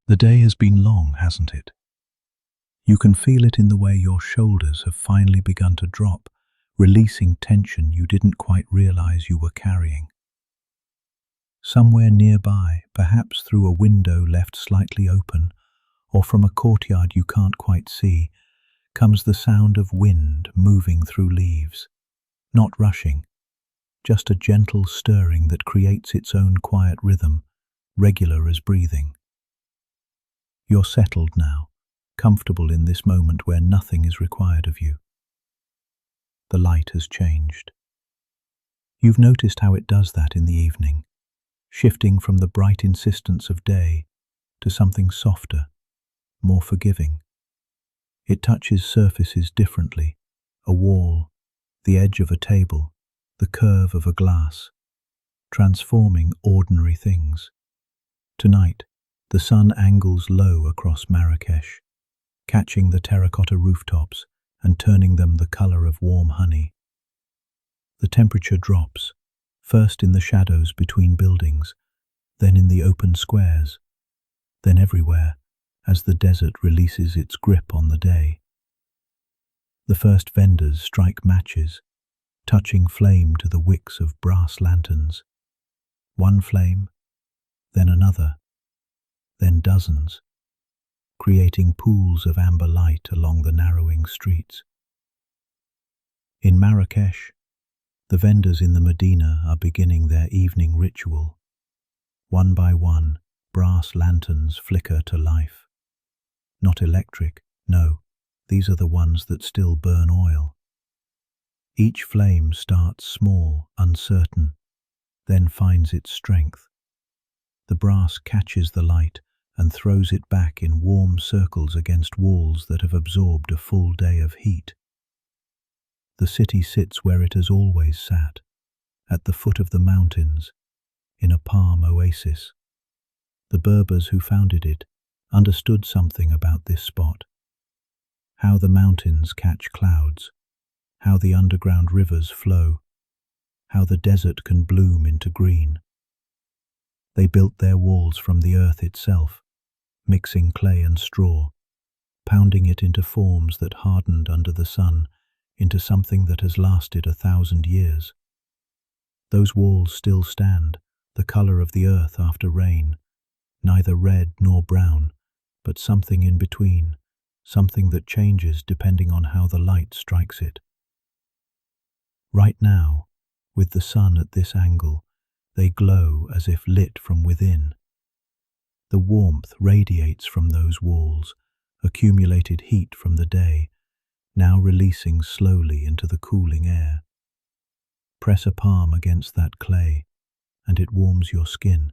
The day has been long, hasn't it? You can feel it in the way your shoulders have finally begun to drop, releasing tension you didn't quite realize you were carrying. Somewhere nearby, perhaps through a window left slightly open, or from a courtyard you can't quite see, comes the sound of wind moving through leaves. Not rushing, just a gentle stirring that creates its own quiet rhythm, regular as breathing. You're settled now, comfortable in this moment where nothing is required of you. The light has changed. You've noticed how it does that in the evening, shifting from the bright insistence of day to something softer, more forgiving. It touches surfaces differently, a wall, the edge of a table, the curve of a glass, transforming ordinary things. Tonight, the sun angles low across Marrakesh, catching the terracotta rooftops and turning them the color of warm honey. The temperature drops, first in the shadows between buildings, then in the open squares, then everywhere, as the desert releases its grip on the day. The first vendors strike matches, touching flame to the wicks of brass lanterns. One flame, then another, then dozens, creating pools of amber light along the narrowing streets. In Marrakesh, the vendors in the Medina are beginning their evening ritual. One by one, brass lanterns flicker to life. Not electric, no, these are the ones that still burn oil. Each flame starts small, uncertain, then finds its strength. The brass catches the light and throws it back in warm circles against walls that have absorbed a full day of heat. The city sits where it has always sat, at the foot of the mountains, in a palm oasis. The Berbers who founded it understood something about this spot. How the mountains catch clouds, how the underground rivers flow, how the desert can bloom into green. They built their walls from the earth itself, mixing clay and straw, pounding it into forms that hardened under the sun, into something that has lasted 1,000 years. Those walls still stand, the color of the earth after rain, neither red nor brown, but something in between, something that changes depending on how the light strikes it. Right now, with the sun at this angle, they glow as if lit from within. The warmth radiates from those walls, accumulated heat from the day, now releasing slowly into the cooling air. Press a palm against that clay, and it warms your skin,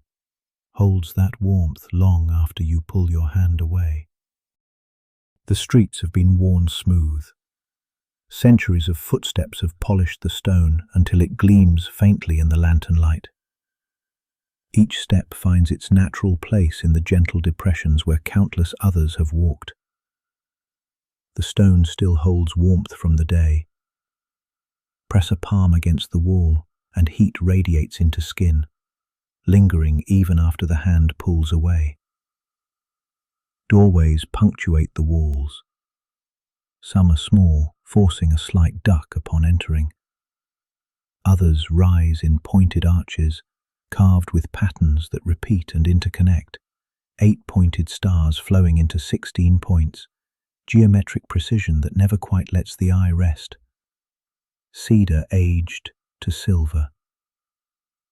holds that warmth long after you pull your hand away. The streets have been worn smooth. Centuries of footsteps have polished the stone until it gleams faintly in the lantern light. Each step finds its natural place in the gentle depressions where countless others have walked. The stone still holds warmth from the day. Press a palm against the wall, and heat radiates into skin, lingering even after the hand pulls away. Doorways punctuate the walls. Some are small, forcing a slight duck upon entering. Others rise in pointed arches, carved with patterns that repeat and interconnect, 8 pointed stars flowing into 16 points, geometric precision that never quite lets the eye rest. Cedar aged to silver,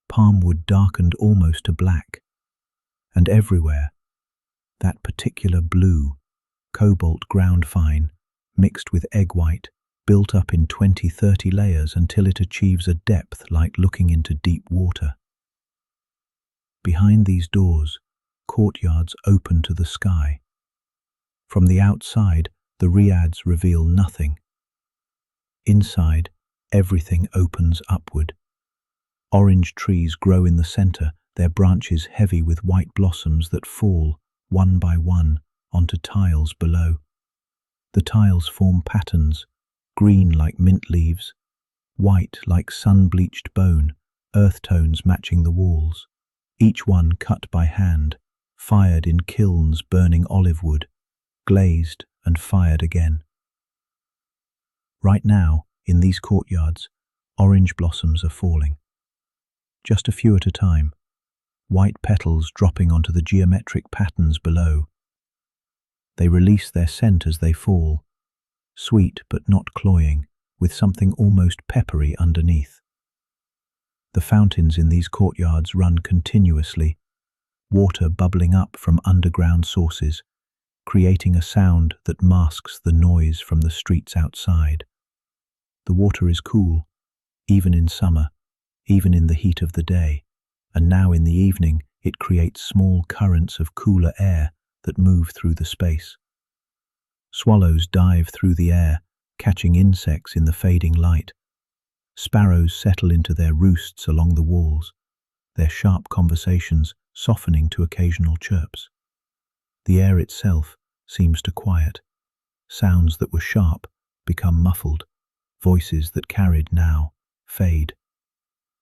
palmwood darkened almost to black, and everywhere, that particular blue, cobalt ground fine, mixed with egg white, built up in 20-30 layers until it achieves a depth like looking into deep water. Behind these doors, courtyards open to the sky. From the outside, the riads reveal nothing. Inside, everything opens upward. Orange trees grow in the center, their branches heavy with white blossoms that fall, one by one, onto tiles below. The tiles form patterns, green like mint leaves, white like sun-bleached bone, earth tones matching the walls, each one cut by hand, fired in kilns burning olive wood, glazed and fired again. Right now, in these courtyards, orange blossoms are falling. Just a few at a time, white petals dropping onto the geometric patterns below. They release their scent as they fall, sweet but not cloying, with something almost peppery underneath. The fountains in these courtyards run continuously, water bubbling up from underground sources, creating a sound that masks the noise from the streets outside. The water is cool, even in summer, even in the heat of the day, and now in the evening it creates small currents of cooler air that move through the space. Swallows dive through the air, catching insects in the fading light. Sparrows settle into their roosts along the walls, their sharp conversations softening to occasional chirps. The air itself seems to quiet. Sounds that were sharp become muffled. Voices that carried now fade.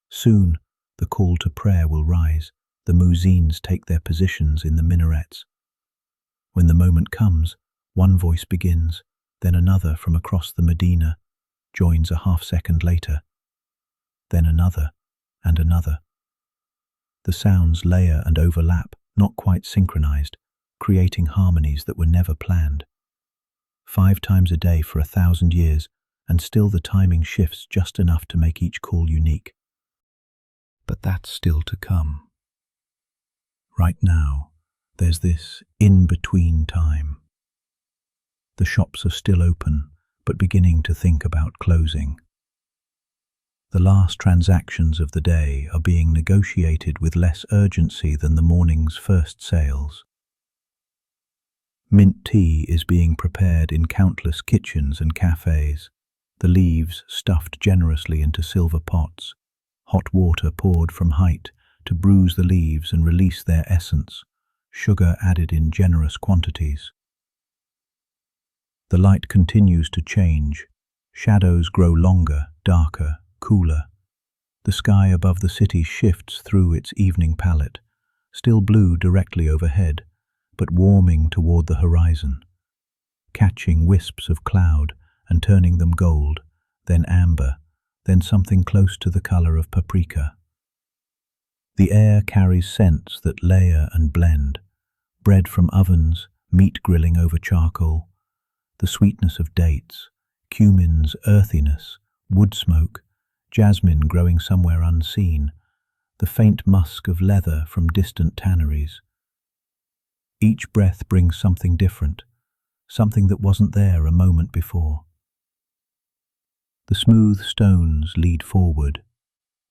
Soon the call to prayer will rise. The muezzins take their positions in the minarets. When the moment comes, one voice begins, then another from across the Medina joins a half-second later, then another and another. The sounds layer and overlap, not quite synchronized, creating harmonies that were never planned. 5 times a day for 1,000 years, and still the timing shifts just enough to make each call unique. But that's still to come. Right now, there's this in-between time. The shops are still open, but beginning to think about closing. The last transactions of the day are being negotiated with less urgency than the morning's first sales. Mint tea is being prepared in countless kitchens and cafes, the leaves stuffed generously into silver pots, hot water poured from height to bruise the leaves and release their essence, sugar added in generous quantities. The light continues to change. Shadows grow longer, darker, cooler. The sky above the city shifts through its evening palette, still blue directly overhead, but warming toward the horizon, catching wisps of cloud and turning them gold, then amber, then something close to the color of paprika. The air carries scents that layer and blend, bread from ovens, meat grilling over charcoal, the sweetness of dates, cumin's earthiness, wood smoke, jasmine growing somewhere unseen, the faint musk of leather from distant tanneries. Each breath brings something different, something that wasn't there a moment before. The smooth stones lead forward.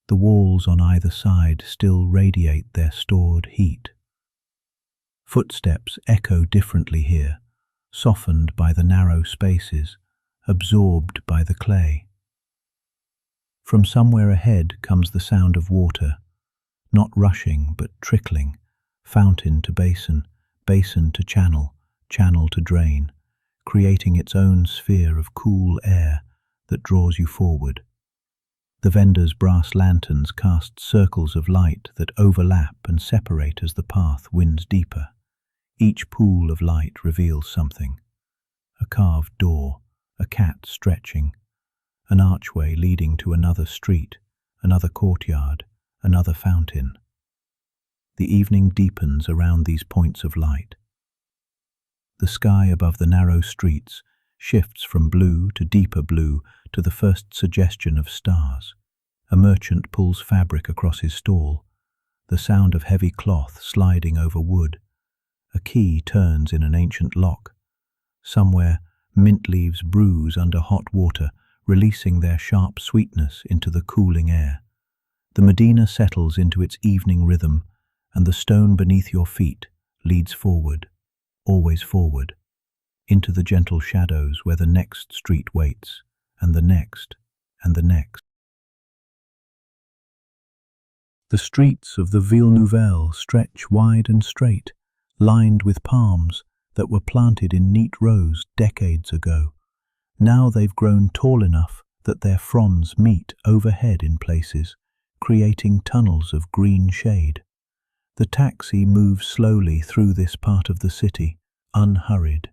The walls on either side still radiate their stored heat. Footsteps echo differently here, softened by the narrow spaces, absorbed by the clay. From somewhere ahead comes the sound of water, not rushing but trickling, fountain to basin, basin to channel, channel to drain, creating its own sphere of cool air that draws you forward. The vendors' brass lanterns cast circles of light that overlap and separate as the path winds deeper. Each pool of light reveals something. A carved door, a cat stretching, an archway leading to another street, another courtyard, another fountain. The evening deepens around these points of light. The sky above the narrow streets shifts from blue to deeper blue to the first suggestion of stars. A merchant pulls fabric across his stall, the sound of heavy cloth sliding over wood. A key turns in an ancient lock. Somewhere, mint leaves bruise under hot water, releasing their sharp sweetness into the cooling air. The Medina settles into its evening rhythm, and the stone beneath your feet leads forward, always forward, into the gentle shadows where the next street waits, and the next, and the next. The streets of the Ville Nouvelle stretch wide and straight, lined with palms that were planted in neat rows decades ago. Now they've grown tall enough that their fronds meet overhead in places, creating tunnels of green shade. The taxi moves slowly through this part of the city, unhurried.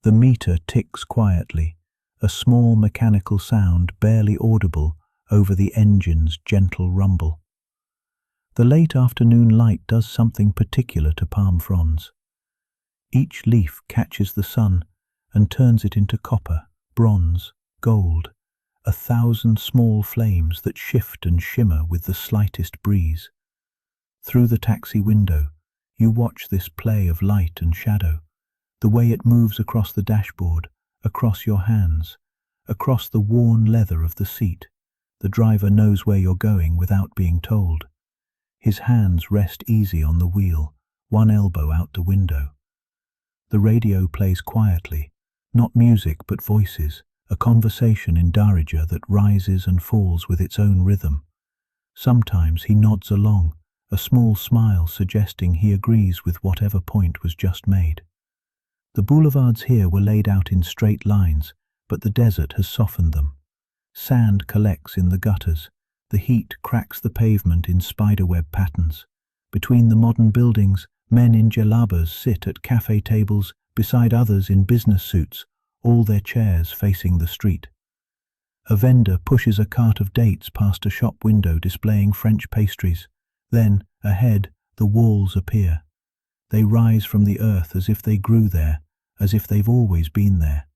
The meter ticks quietly, a small mechanical sound barely audible over the engine's gentle rumble. The late afternoon light does something particular to palm fronds. Each leaf catches the sun and turns it into copper, bronze, gold, 1,000 small flames that shift and shimmer with the slightest breeze. Through the taxi window, you watch this play of light and shadow, the way it moves across the dashboard, across your hands, across the worn leather of the seat. The driver knows where you're going without being told. His hands rest easy on the wheel, one elbow out the window. The radio plays quietly, not music but voices, a conversation in Darija that rises and falls with its own rhythm. Sometimes he nods along, a small smile suggesting he agrees with whatever point was just made. The boulevards here were laid out in straight lines, but the desert has softened them. Sand collects in the gutters. The heat cracks the pavement in spiderweb patterns. Between the modern buildings, men in jalabas sit at cafe tables beside others in business suits, all their chairs facing the street. A vendor pushes a cart of dates past a shop window displaying French pastries. Then, ahead, the walls appear. They rise from the earth as if they grew there, as if they've always been there.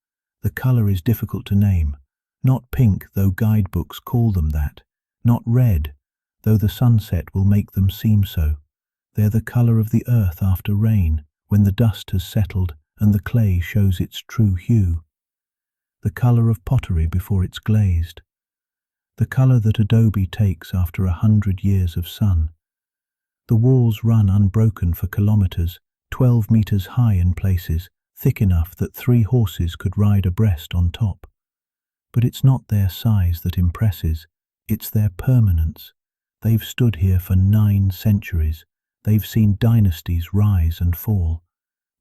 The color is difficult to name. Not pink, though guidebooks call them that. Not red, though the sunset will make them seem so. They're the color of the earth after rain, when the dust has settled and the clay shows its true hue. The color of pottery before it's glazed. The color that adobe takes after 100 years of sun. The walls run unbroken for kilometers, 12 meters high in places, thick enough that 3 horses could ride abreast on top. But it's not their size that impresses, it's their permanence. They've stood here for 9 centuries. They've seen dynasties rise and fall.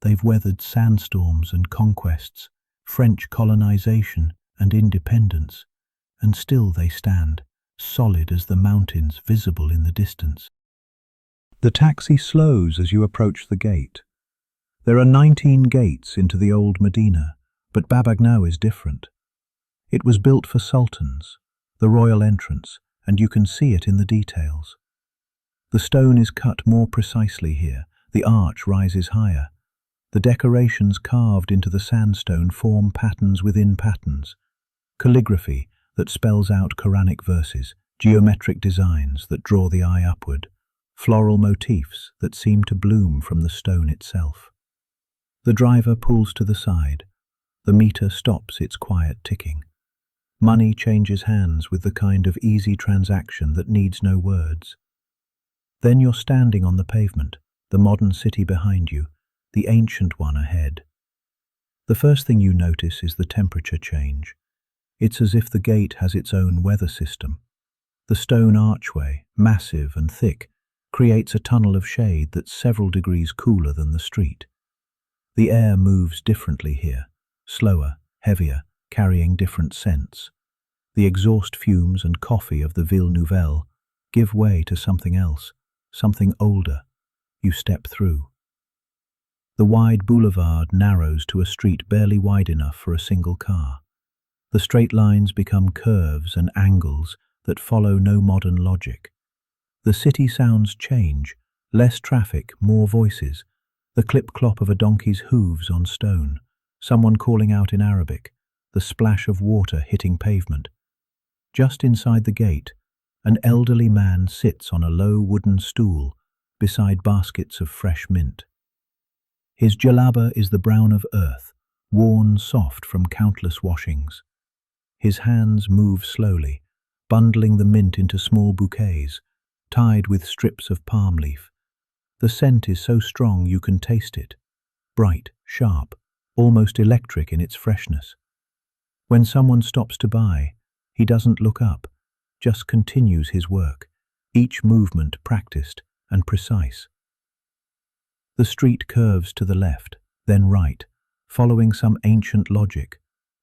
They've weathered sandstorms and conquests, French colonization and independence, and still they stand, solid as the mountains visible in the distance. The taxi slows as you approach the gate. There are 19 gates into the old Medina, but Bab Agnaou is different. It was built for sultans, the royal entrance, and you can see it in the details. The stone is cut more precisely here, the arch rises higher. The decorations carved into the sandstone form patterns within patterns, calligraphy that spells out Quranic verses, geometric designs that draw the eye upward, floral motifs that seem to bloom from the stone itself. The driver pulls to the side. The meter stops its quiet ticking. Money changes hands with the kind of easy transaction that needs no words. Then you're standing on the pavement, the modern city behind you, the ancient one ahead. The first thing you notice is the temperature change. It's as if the gate has its own weather system. The stone archway, massive and thick, creates a tunnel of shade that's several degrees cooler than the street. The air moves differently here, slower, heavier, carrying different scents. The exhaust fumes and coffee of the Ville Nouvelle give way to something else, something older. You step through. The wide boulevard narrows to a street barely wide enough for a single car. The straight lines become curves and angles that follow no modern logic. The city sounds change, less traffic, more voices, the clip-clop of a donkey's hooves on stone, someone calling out in Arabic, the splash of water hitting pavement. Just inside the gate, an elderly man sits on a low wooden stool beside baskets of fresh mint. His jalaba is the brown of earth, worn soft from countless washings. His hands move slowly, bundling the mint into small bouquets, tied with strips of palm leaf. The scent is so strong you can taste it, bright, sharp, almost electric in its freshness. When someone stops to buy, he doesn't look up, just continues his work, each movement practiced and precise. The street curves to the left, then right, following some ancient logic,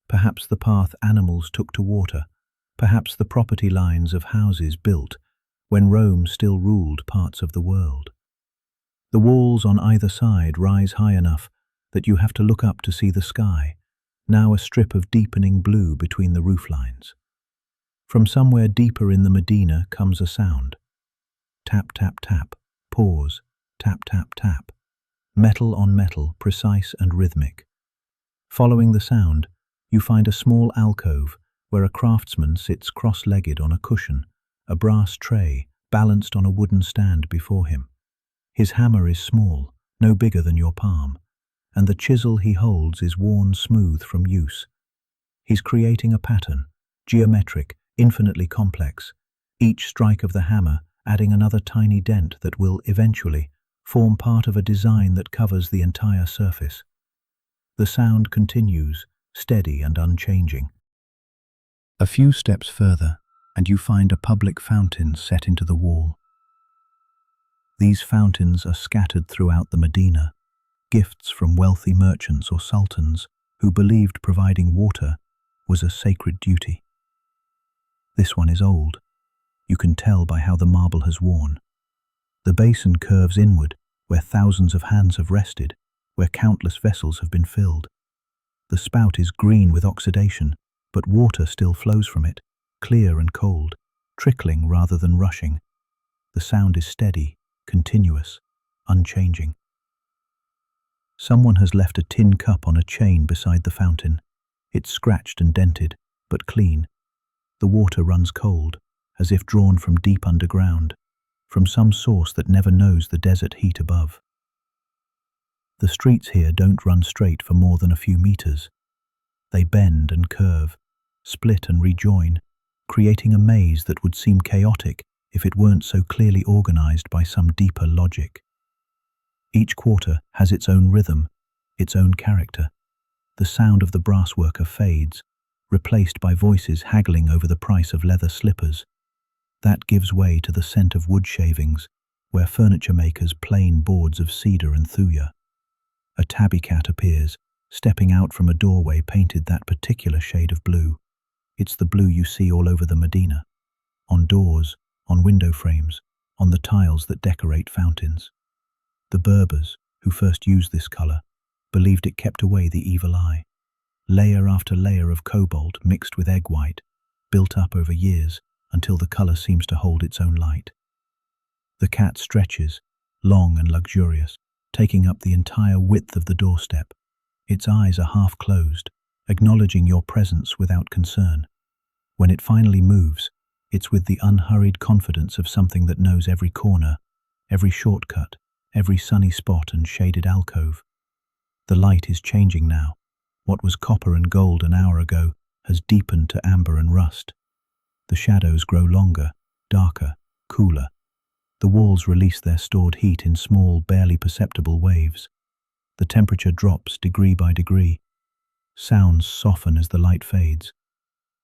perhaps the path animals took to water, perhaps the property lines of houses built when Rome still ruled parts of the world. The walls on either side rise high enough that you have to look up to see the sky, now a strip of deepening blue between the roof lines. From somewhere deeper in the Medina comes a sound. Tap, tap, tap, pause, tap, tap, tap. Metal on metal, precise and rhythmic. Following the sound, you find a small alcove where a craftsman sits cross-legged on a cushion, a brass tray balanced on a wooden stand before him. His hammer is small, no bigger than your palm, and the chisel he holds is worn smooth from use. He's creating a pattern, geometric, infinitely complex, each strike of the hammer adding another tiny dent that will, eventually, form part of a design that covers the entire surface. The sound continues, steady and unchanging. A few steps further, and you find a public fountain set into the wall. These fountains are scattered throughout the Medina, gifts from wealthy merchants or sultans who believed providing water was a sacred duty. This one is old. You can tell by how the marble has worn. The basin curves inward, where thousands of hands have rested, where countless vessels have been filled. The spout is green with oxidation, but water still flows from it, clear and cold, trickling rather than rushing. The sound is steady, continuous, unchanging. Someone has left a tin cup on a chain beside the fountain. It's scratched and dented, but clean. The water runs cold, as if drawn from deep underground, from some source that never knows the desert heat above. The streets here don't run straight for more than a few meters. They bend and curve, split and rejoin, creating a maze that would seem chaotic if it weren't so clearly organized by some deeper logic. Each quarter has its own rhythm, its own character. The sound of the brassworker fades, replaced by voices haggling over the price of leather slippers. That gives way to the scent of wood shavings, where furniture makers plane boards of cedar and thuya. A tabby cat appears, stepping out from a doorway painted that particular shade of blue. It's the blue you see all over the Medina, on doors, on window frames, on the tiles that decorate fountains. The Berbers, who first used this color, believed it kept away the evil eye. Layer after layer of cobalt mixed with egg white, built up over years until the color seems to hold its own light. The cat stretches, long and luxurious, taking up the entire width of the doorstep. Its eyes are half closed, acknowledging your presence without concern. When it finally moves, it's with the unhurried confidence of something that knows every corner, every shortcut, every sunny spot and shaded alcove. The light is changing now. What was copper and gold an hour ago has deepened to amber and rust. The shadows grow longer, darker, cooler. The walls release their stored heat in small, barely perceptible waves. The temperature drops degree by degree. Sounds soften as the light fades.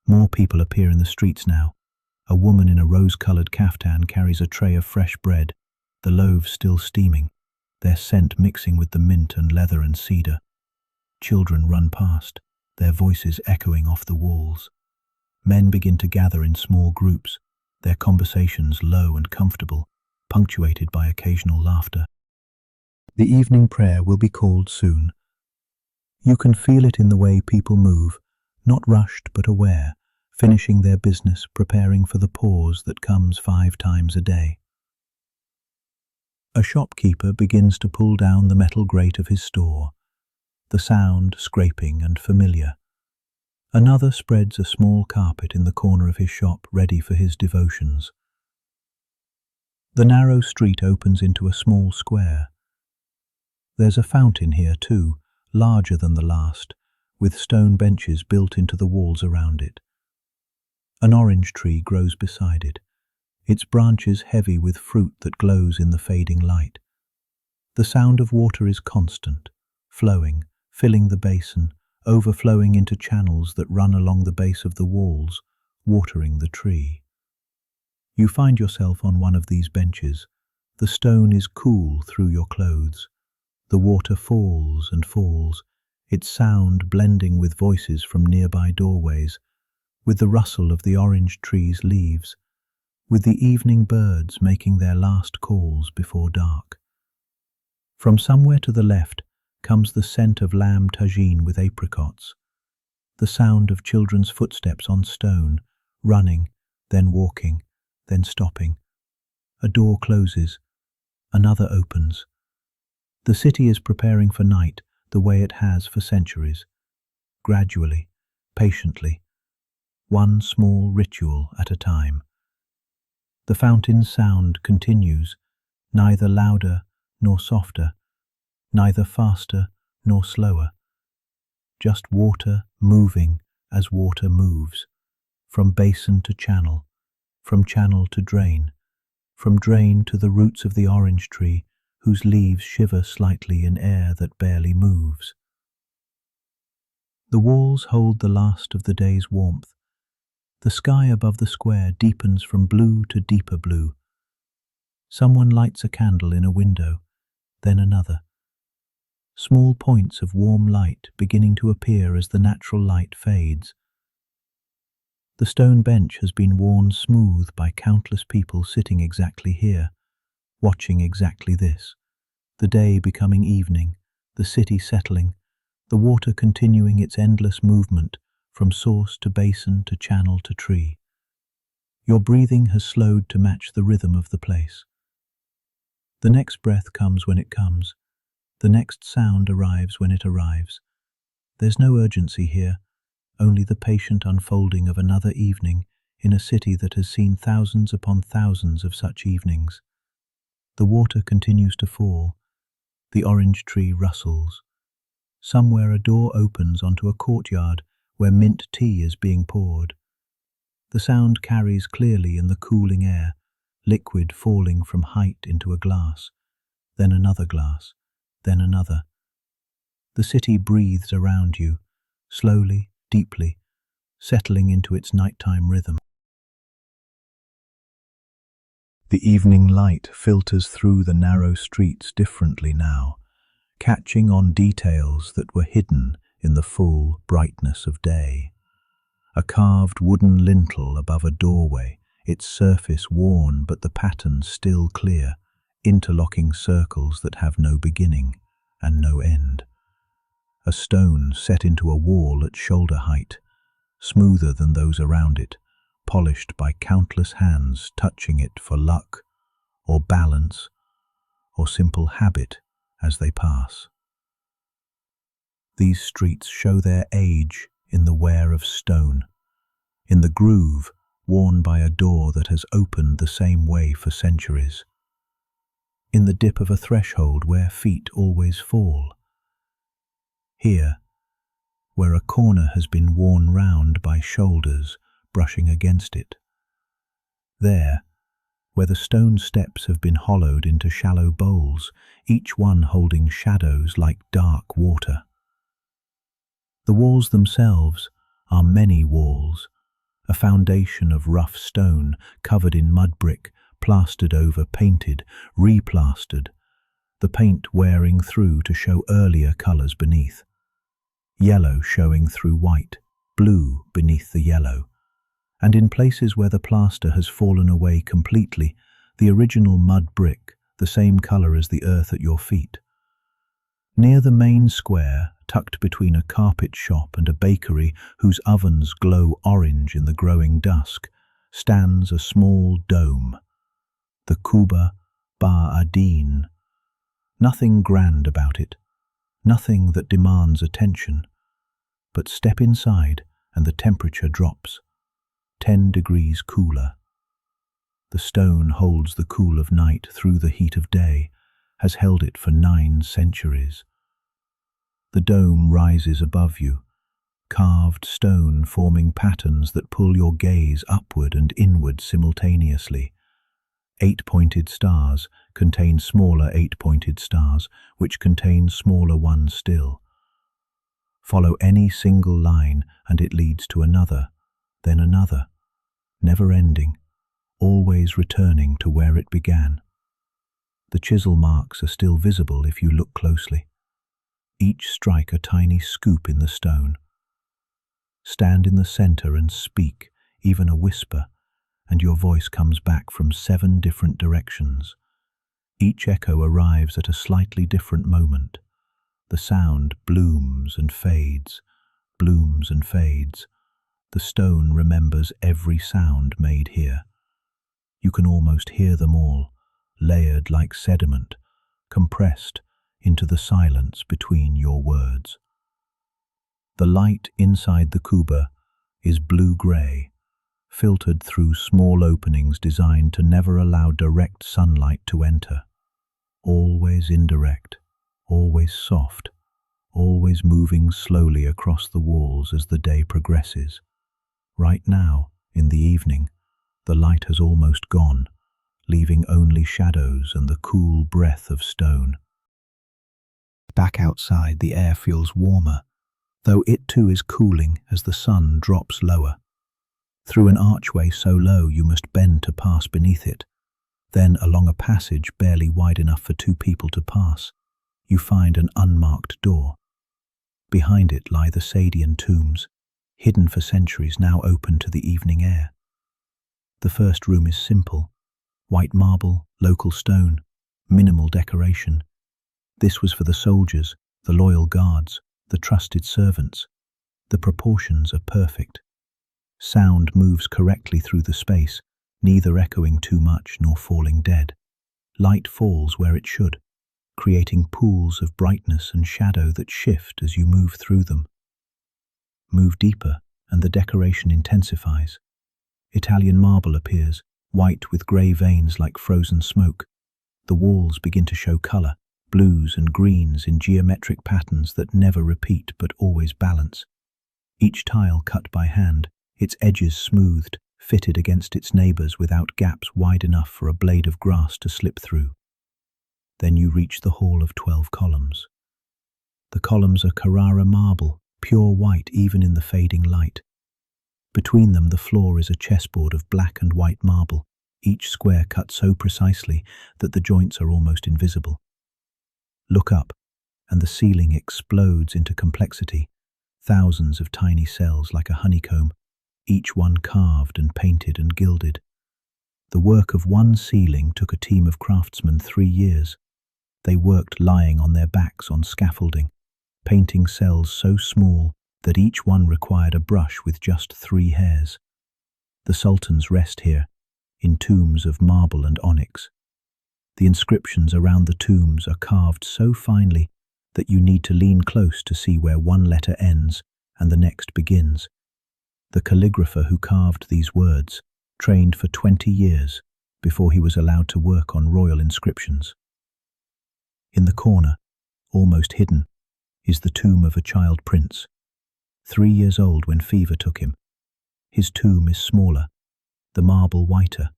More people appear in the streets now. A woman in a rose-colored kaftan carries a tray of fresh bread, the loaves still steaming, their scent mixing with the mint and leather and cedar. Children run past, their voices echoing off the walls. Men begin to gather in small groups, their conversations low and comfortable, punctuated by occasional laughter. The evening prayer will be called soon. You can feel it in the way people move, not rushed but aware, finishing their business, preparing for the pause that comes 5 times a day. A shopkeeper begins to pull down the metal grate of his store, the sound scraping and familiar. Another spreads a small carpet in the corner of his shop, ready for his devotions. The narrow street opens into a small square. There's a fountain here too, larger than the last, with stone benches built into the walls around it. An orange tree grows beside it, its branches heavy with fruit that glows in the fading light. The sound of water is constant, flowing, filling the basin, overflowing into channels that run along the base of the walls, watering the tree. You find yourself on one of these benches. The stone is cool through your clothes. The water falls and falls, its sound blending with voices from nearby doorways, with the rustle of the orange tree's leaves, with the evening birds making their last calls before dark. From somewhere to the left comes the scent of lamb tagine with apricots, the sound of children's footsteps on stone, running, then walking, then stopping. A door closes, another opens. The city is preparing for night the way it has for centuries, gradually, patiently, one small ritual at a time. The fountain's sound continues, neither louder nor softer, neither faster nor slower, just water moving as water moves, from basin to channel, from channel to drain, from drain to the roots of the orange tree whose leaves shiver slightly in air that barely moves. The walls hold the last of the day's warmth. The sky above the square deepens from blue to deeper blue. Someone lights a candle in a window, then another. Small points of warm light beginning to appear as the natural light fades. The stone bench has been worn smooth by countless people sitting exactly here, watching exactly this. The day becoming evening, the city settling, the water continuing its endless movement from source to basin to channel to tree. Your breathing has slowed to match the rhythm of the place. The next breath comes when it comes. The next sound arrives when it arrives. There's no urgency here, only the patient unfolding of another evening in a city that has seen thousands upon thousands of such evenings. The water continues to fall. The orange tree rustles. Somewhere a door opens onto a courtyard where mint tea is being poured. The sound carries clearly in the cooling air, liquid falling from height into a glass, then another glass, then another. The city breathes around you, slowly, deeply, settling into its nighttime rhythm. The evening light filters through the narrow streets differently now, catching on details that were hidden in the full brightness of day. A carved wooden lintel above a doorway, its surface worn but the pattern still clear, interlocking circles that have no beginning and no end. A stone set into a wall at shoulder height, smoother than those around it, polished by countless hands touching it for luck, or balance, or simple habit as they pass. These streets show their age in the wear of stone, in the groove worn by a door that has opened the same way for centuries, in the dip of a threshold where feet always fall. Here, where a corner has been worn round by shoulders brushing against it. There, where the stone steps have been hollowed into shallow bowls, each one holding shadows like dark water. The walls themselves are many walls, a foundation of rough stone covered in mud brick, plastered over, painted, replastered, the paint wearing through to show earlier colours beneath. Yellow showing through white, blue beneath the yellow, and in places where the plaster has fallen away completely, the original mud brick, the same colour as the earth at your feet. Near the main square, tucked between a carpet shop and a bakery whose ovens glow orange in the growing dusk, stands a small dome, the Kuba Ba Adin. Nothing grand about it, nothing that demands attention, but step inside and the temperature drops, 10 degrees cooler. The stone holds the cool of night through the heat of day, has held it for 9 centuries. The dome rises above you, carved stone forming patterns that pull your gaze upward and inward simultaneously. 8-pointed stars contain smaller 8-pointed stars, which contain smaller ones still. Follow any single line and it leads to another, then another, never ending, always returning to where it began. The chisel marks are still visible if you look closely. Each strike a tiny scoop in the stone. Stand in the center and speak, even a whisper, and your voice comes back from 7 different directions. Each echo arrives at a slightly different moment. The sound blooms and fades, blooms and fades. The stone remembers every sound made here. You can almost hear them all, layered like sediment, compressed into the silence between your words. The light inside the kuba is blue-grey, filtered through small openings designed to never allow direct sunlight to enter. Always indirect, always soft, always moving slowly across the walls as the day progresses. Right now, in the evening, the light has almost gone, leaving only shadows and the cool breath of stone. Back outside, the air feels warmer, though it too is cooling as the sun drops lower. Through an archway so low you must bend to pass beneath it. Then, along a passage barely wide enough for two people to pass, you find an unmarked door. Behind it lie the Sadian tombs, hidden for centuries, now open to the evening air. The first room is simple: white marble, local stone, minimal decoration. This was for the soldiers, the loyal guards, the trusted servants. The proportions are perfect. Sound moves correctly through the space, neither echoing too much nor falling dead. Light falls where it should, creating pools of brightness and shadow that shift as you move through them. Move deeper, and the decoration intensifies. Italian marble appears, white with grey veins like frozen smoke. The walls begin to show colour, blues and greens in geometric patterns that never repeat but always balance. Each tile cut by hand, its edges smoothed, fitted against its neighbours without gaps wide enough for a blade of grass to slip through. Then you reach the hall of 12 columns. The columns are Carrara marble, pure white even in the fading light. Between them the floor is a chessboard of black and white marble, each square cut so precisely that the joints are almost invisible. Look up, and the ceiling explodes into complexity, thousands of tiny cells like a honeycomb, each one carved and painted and gilded. The work of one ceiling took a team of craftsmen 3 years. They worked lying on their backs on scaffolding, painting cells so small that each one required a brush with just 3 hairs. The sultans rest here, in tombs of marble and onyx. The inscriptions around the tombs are carved so finely that you need to lean close to see where one letter ends and the next begins. The calligrapher who carved these words trained for 20 years before he was allowed to work on royal inscriptions. In the corner, almost hidden, is the tomb of a child prince, 3 years old when fever took him. His tomb is smaller, the marble whiter,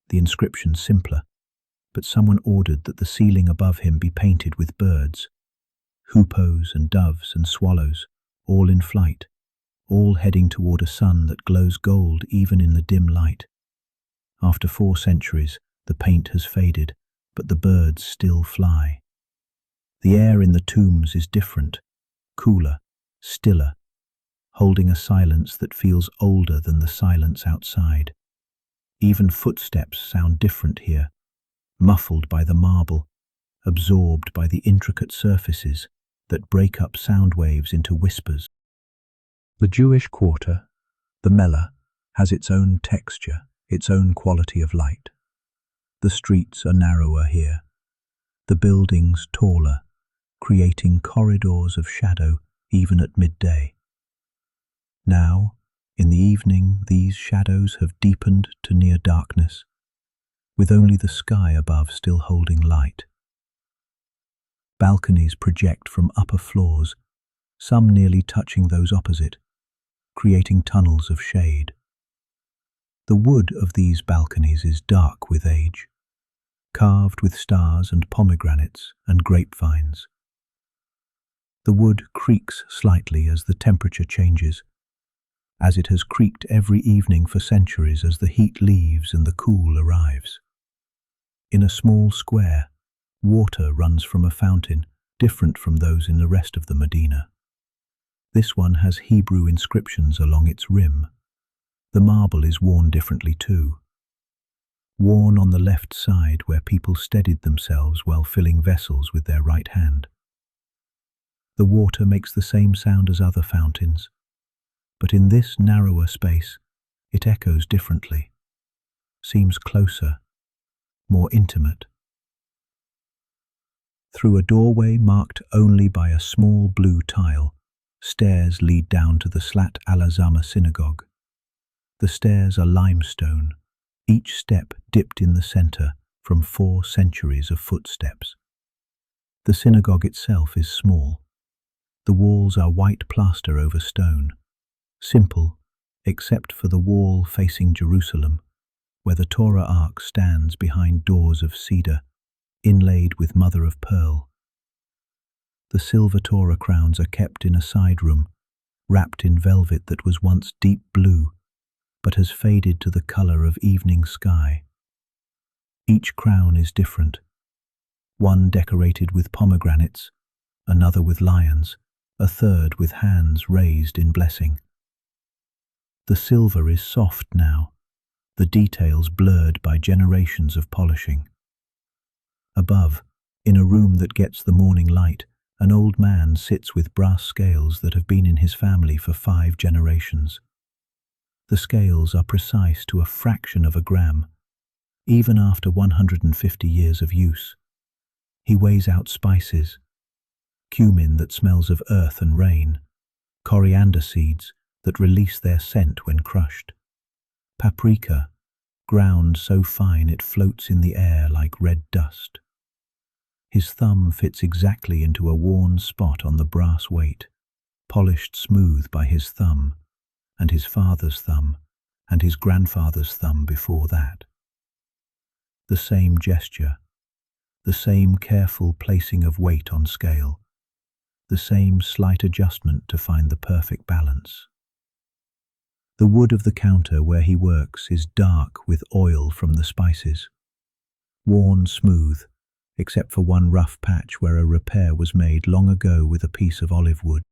the inscription simpler, but someone ordered that the ceiling above him be painted with birds, hoopoes and doves and swallows, all in flight, all heading toward a sun that glows gold even in the dim light. After 4 centuries, the paint has faded, but the birds still fly. The air in the tombs is different, cooler, stiller, holding a silence that feels older than the silence outside. Even footsteps sound different here, muffled by the marble, absorbed by the intricate surfaces that break up sound waves into whispers. The Jewish quarter, the Mellah, has its own texture, its own quality of light. The streets are narrower here, the buildings taller, creating corridors of shadow even at midday. Now, in the evening, these shadows have deepened to near darkness, with only the sky above still holding light. Balconies project from upper floors, some nearly touching those opposite, creating tunnels of shade. The wood of these balconies is dark with age, carved with stars and pomegranates and grapevines. The wood creaks slightly as the temperature changes, as it has creaked every evening for centuries as the heat leaves and the cool arrives. In a small square, water runs from a fountain, different from those in the rest of the Medina. This one has Hebrew inscriptions along its rim. The marble is worn differently too. worn on the left side where people steadied themselves while filling vessels with their right hand. The water makes the same sound as other fountains, but in this narrower space, it echoes differently, seems closer, more intimate. Through a doorway marked only by a small blue tile, stairs lead down to the Slat al-Azama synagogue. The stairs are limestone, each step dipped in the center from 4 centuries of footsteps. The synagogue itself is small. The walls are white plaster over stone, simple except for the wall facing Jerusalem, where the Torah Ark stands behind doors of cedar, inlaid with mother of pearl. The silver Torah crowns are kept in a side room, wrapped in velvet that was once deep blue, but has faded to the color of evening sky. Each crown is different, one decorated with pomegranates, another with lions, a third with hands raised in blessing. The silver is soft now, the details blurred by generations of polishing. Above, in a room that gets the morning light, an old man sits with brass scales that have been in his family for 5 generations. The scales are precise to a fraction of a gram, even after 150 years of use. He weighs out spices, cumin that smells of earth and rain, coriander seeds that release their scent when crushed, paprika, ground so fine it floats in the air like red dust. His thumb fits exactly into a worn spot on the brass weight, polished smooth by his thumb, and his father's thumb, and his grandfather's thumb before that. The same gesture, the same careful placing of weight on scale, the same slight adjustment to find the perfect balance. The wood of the counter where he works is dark with oil from the spices, worn smooth, except for one rough patch where a repair was made long ago with a piece of olive wood.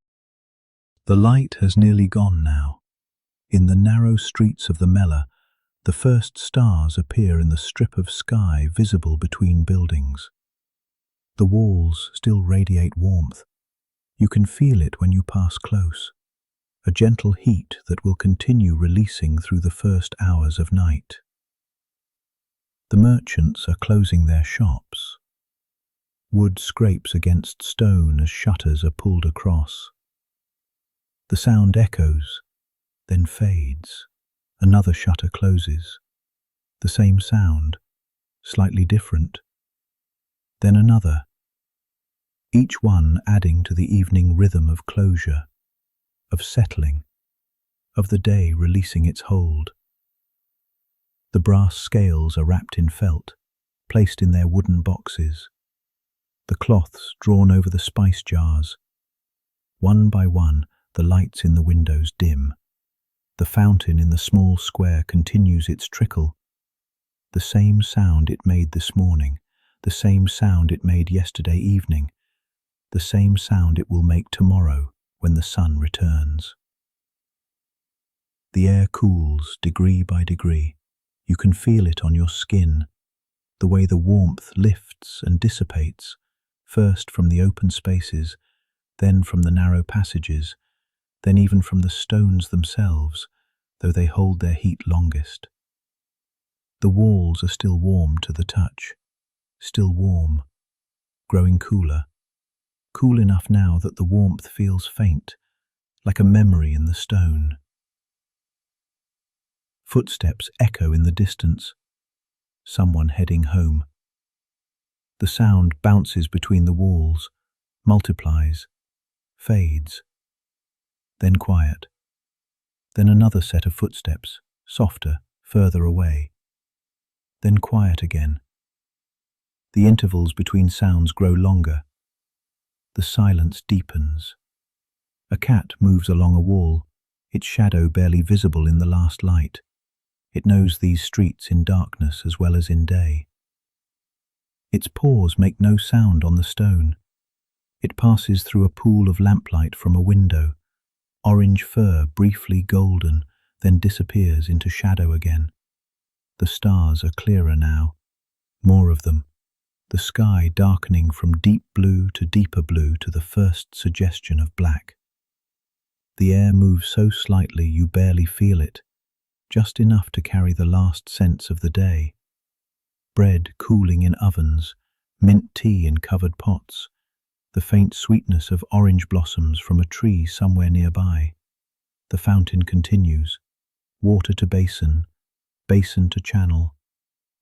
The light has nearly gone now. In the narrow streets of the Mellah, the first stars appear in the strip of sky visible between buildings. The walls still radiate warmth. You can feel it when you pass close, a gentle heat that will continue releasing through the first hours of night. The merchants are closing their shops. Wood scrapes against stone as shutters are pulled across. The sound echoes, then fades. Another shutter closes. The same sound, slightly different. Then another, each one adding to the evening rhythm of closure, of settling, of the day releasing its hold. The brass scales are wrapped in felt, placed in their wooden boxes. The cloths drawn over the spice jars. One by one, the lights in the windows dim. The fountain in the small square continues its trickle. The same sound it made this morning, the same sound it made yesterday evening, the same sound it will make tomorrow when the sun returns. The air cools degree by degree. You can feel it on your skin, the way the warmth lifts and dissipates, first from the open spaces, then from the narrow passages, then even from the stones themselves, though they hold their heat longest. The walls are still warm to the touch, still warm, growing cooler, cool enough now that the warmth feels faint, like a memory in the stone. Footsteps echo in the distance, someone heading home. The sound bounces between the walls, multiplies, fades, then quiet. Then another set of footsteps, softer, further away. Then quiet again. The intervals between sounds grow longer. The silence deepens. A cat moves along a wall, its shadow barely visible in the last light. It knows these streets in darkness as well as in day. Its paws make no sound on the stone. It passes through a pool of lamplight from a window, orange fur briefly golden, then disappears into shadow again. The stars are clearer now, more of them, the sky darkening from deep blue to deeper blue to the first suggestion of black. The air moves so slightly you barely feel it, just enough to carry the last scents of the day. Bread cooling in ovens, mint tea in covered pots, the faint sweetness of orange blossoms from a tree somewhere nearby. The fountain continues, water to basin, basin to channel,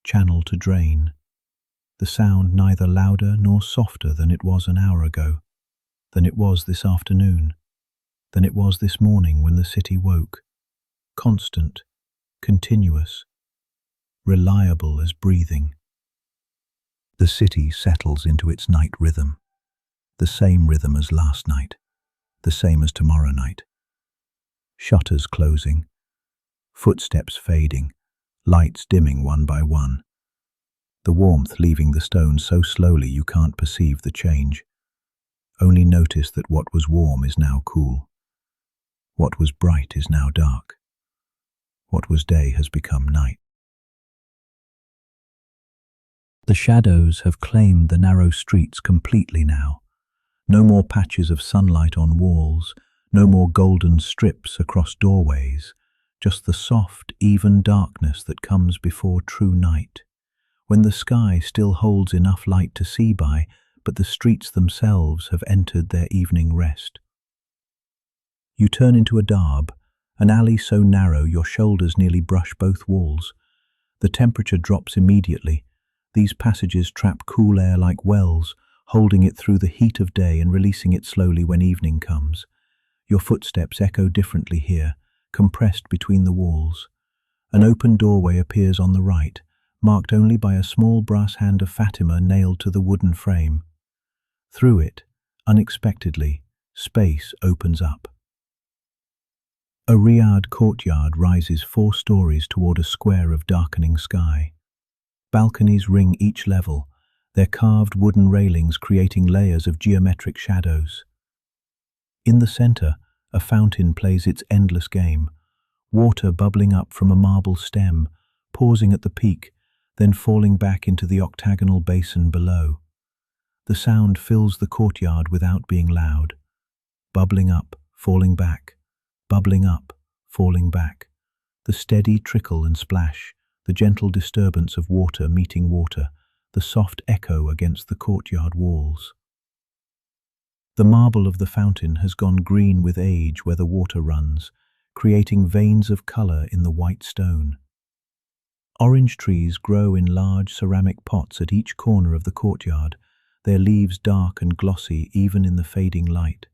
channel to drain. The sound neither louder nor softer than it was an hour ago, than it was this afternoon, than it was this morning when the city woke. Constant, continuous, reliable as breathing. The city settles into its night rhythm, the same rhythm as last night, the same as tomorrow night. Shutters closing, footsteps fading, lights dimming one by one. The warmth leaving the stones so slowly you can't perceive the change. Only notice that what was warm is now cool. What was bright is now dark. What was day has become night. The shadows have claimed the narrow streets completely now. No more patches of sunlight on walls, no more golden strips across doorways, just the soft, even darkness that comes before true night, when the sky still holds enough light to see by, but the streets themselves have entered their evening rest. You turn into a darb, an alley so narrow your shoulders nearly brush both walls. The temperature drops immediately. These passages trap cool air like wells, holding it through the heat of day and releasing it slowly when evening comes. Your footsteps echo differently here, compressed between the walls. An open doorway appears on the right, marked only by a small brass hand of Fatima nailed to the wooden frame. Through it, unexpectedly, space opens up. A riad courtyard rises 4 stories toward a square of darkening sky. Balconies ring each level, their carved wooden railings creating layers of geometric shadows. In the center, a fountain plays its endless game, water bubbling up from a marble stem, pausing at the peak, then falling back into the octagonal basin below. The sound fills the courtyard without being loud, bubbling up, falling back, bubbling up, falling back. The steady trickle and splash, the gentle disturbance of water meeting water, the soft echo against the courtyard walls. The marble of the fountain has gone green with age where the water runs, creating veins of color in the white stone. Orange trees grow in large ceramic pots at each corner of the courtyard, their leaves dark and glossy even in the fading light.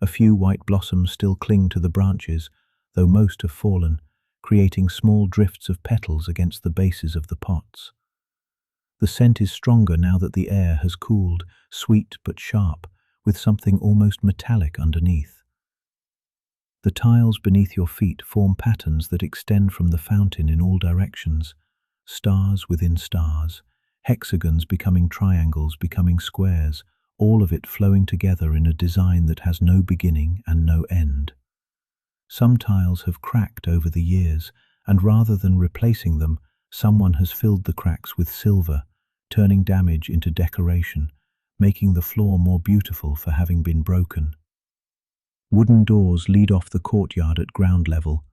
A few white blossoms still cling to the branches, though most have fallen, creating small drifts of petals against the bases of the pots. The scent is stronger now that the air has cooled, sweet but sharp, with something almost metallic underneath. The tiles beneath your feet form patterns that extend from the fountain in all directions, stars within stars, hexagons becoming triangles, becoming squares, all of it flowing together in a design that has no beginning and no end. Some tiles have cracked over the years, and rather than replacing them, someone has filled the cracks with silver, turning damage into decoration, making the floor more beautiful for having been broken. Wooden doors lead off the courtyard at ground level,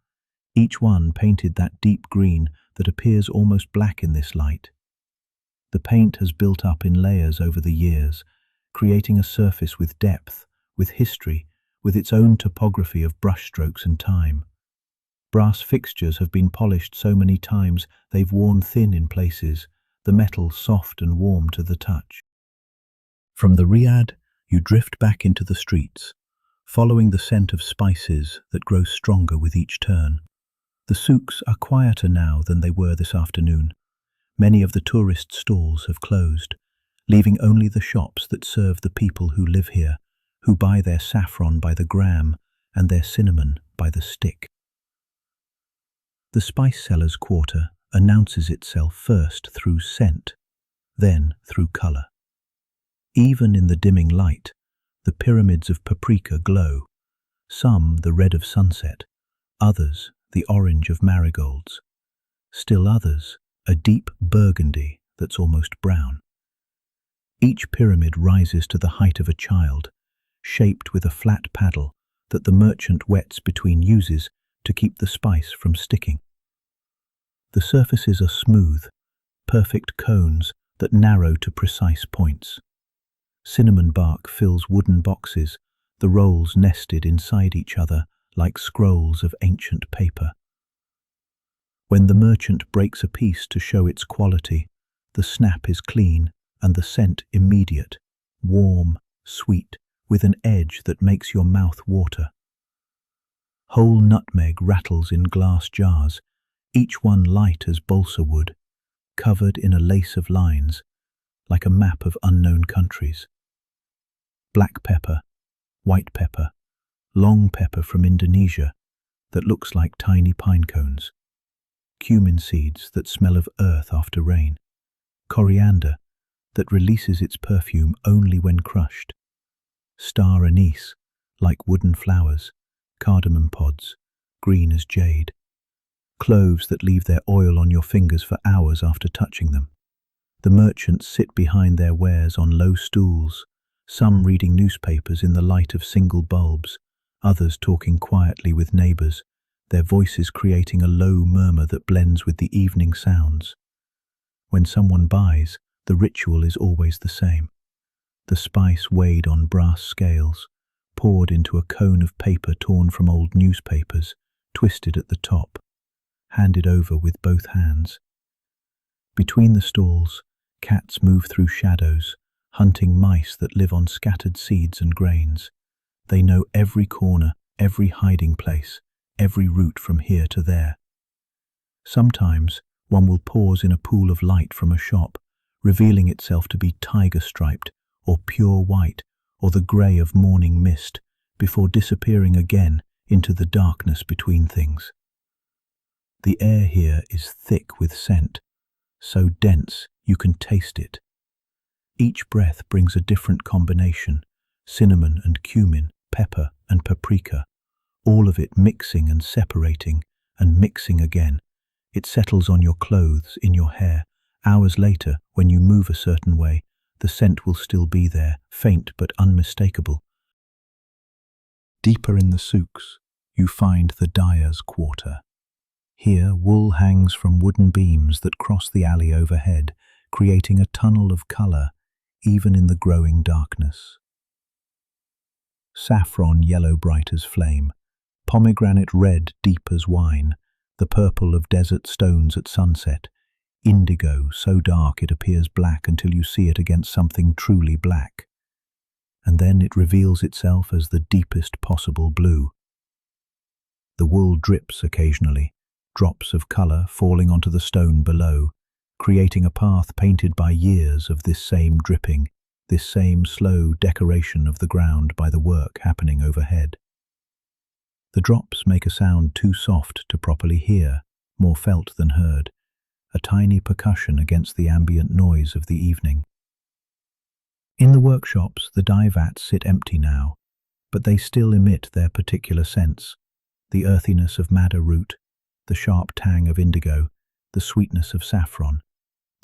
each one painted that deep green that appears almost black in this light. The paint has built up in layers over the years, creating a surface with depth, with history, with its own topography of brushstrokes and time. Brass fixtures have been polished so many times they've worn thin in places, the metal soft and warm to the touch. From the riad, you drift back into the streets, following the scent of spices that grows stronger with each turn. The souks are quieter now than they were this afternoon. Many of the tourist stalls have closed, leaving only the shops that serve the people who live here, who buy their saffron by the gram and their cinnamon by the stick. The spice seller's quarter announces itself first through scent, then through color. Even in the dimming light, the pyramids of paprika glow, some the red of sunset, others the orange of marigolds. still others, a deep burgundy that's almost brown. Each pyramid rises to the height of a child, shaped with a flat paddle that the merchant wets between uses to keep the spice from sticking. The surfaces are smooth, perfect cones that narrow to precise points. Cinnamon bark fills wooden boxes, the rolls nested inside each other like scrolls of ancient paper. When the merchant breaks a piece to show its quality, the snap is clean and the scent immediate, warm, sweet, with an edge that makes your mouth water. Whole nutmeg rattles in glass jars, each one light as balsa wood, covered in a lace of lines, like a map of unknown countries. Black pepper, white pepper, long pepper from Indonesia that looks like tiny pine cones, cumin seeds that smell of earth after rain, coriander that releases its perfume only when crushed, star anise like wooden flowers, cardamom pods, green as jade, cloves that leave their oil on your fingers for hours after touching them. The merchants sit behind their wares on low stools, some reading newspapers in the light of single bulbs, others talking quietly with neighbours, their voices creating a low murmur that blends with the evening sounds. When someone buys, the ritual is always the same. The spice weighed on brass scales, poured into a cone of paper torn from old newspapers, twisted at the top, handed over with both hands. Between the stalls, cats move through shadows, hunting mice that live on scattered seeds and grains. They know every corner, every hiding place, every route from here to there. Sometimes one will pause in a pool of light from a shop, revealing itself to be tiger-striped, or pure white, or the grey of morning mist, before disappearing again into the darkness between things. The air here is thick with scent, so dense you can taste it. Each breath brings a different combination, cinnamon and cumin, pepper and paprika, all of it mixing and separating and mixing again. It settles on your clothes, in your hair. Hours later, when you move a certain way, the scent will still be there, faint but unmistakable. Deeper in the souks, you find the dyer's quarter. Here, wool hangs from wooden beams that cross the alley overhead, creating a tunnel of colour, even in the growing darkness. Saffron yellow bright as flame, pomegranate red deep as wine, the purple of desert stones at sunset, indigo so dark it appears black until you see it against something truly black. And then it reveals itself as the deepest possible blue. The wool drips occasionally, drops of colour falling onto the stone below, creating a path painted by years of this same dripping, this same slow decoration of the ground by the work happening overhead. The drops make a sound too soft to properly hear, more felt than heard, a tiny percussion against the ambient noise of the evening. In the workshops, the dye vats sit empty now, but they still emit their particular scents, the earthiness of madder root, the sharp tang of indigo, the sweetness of saffron.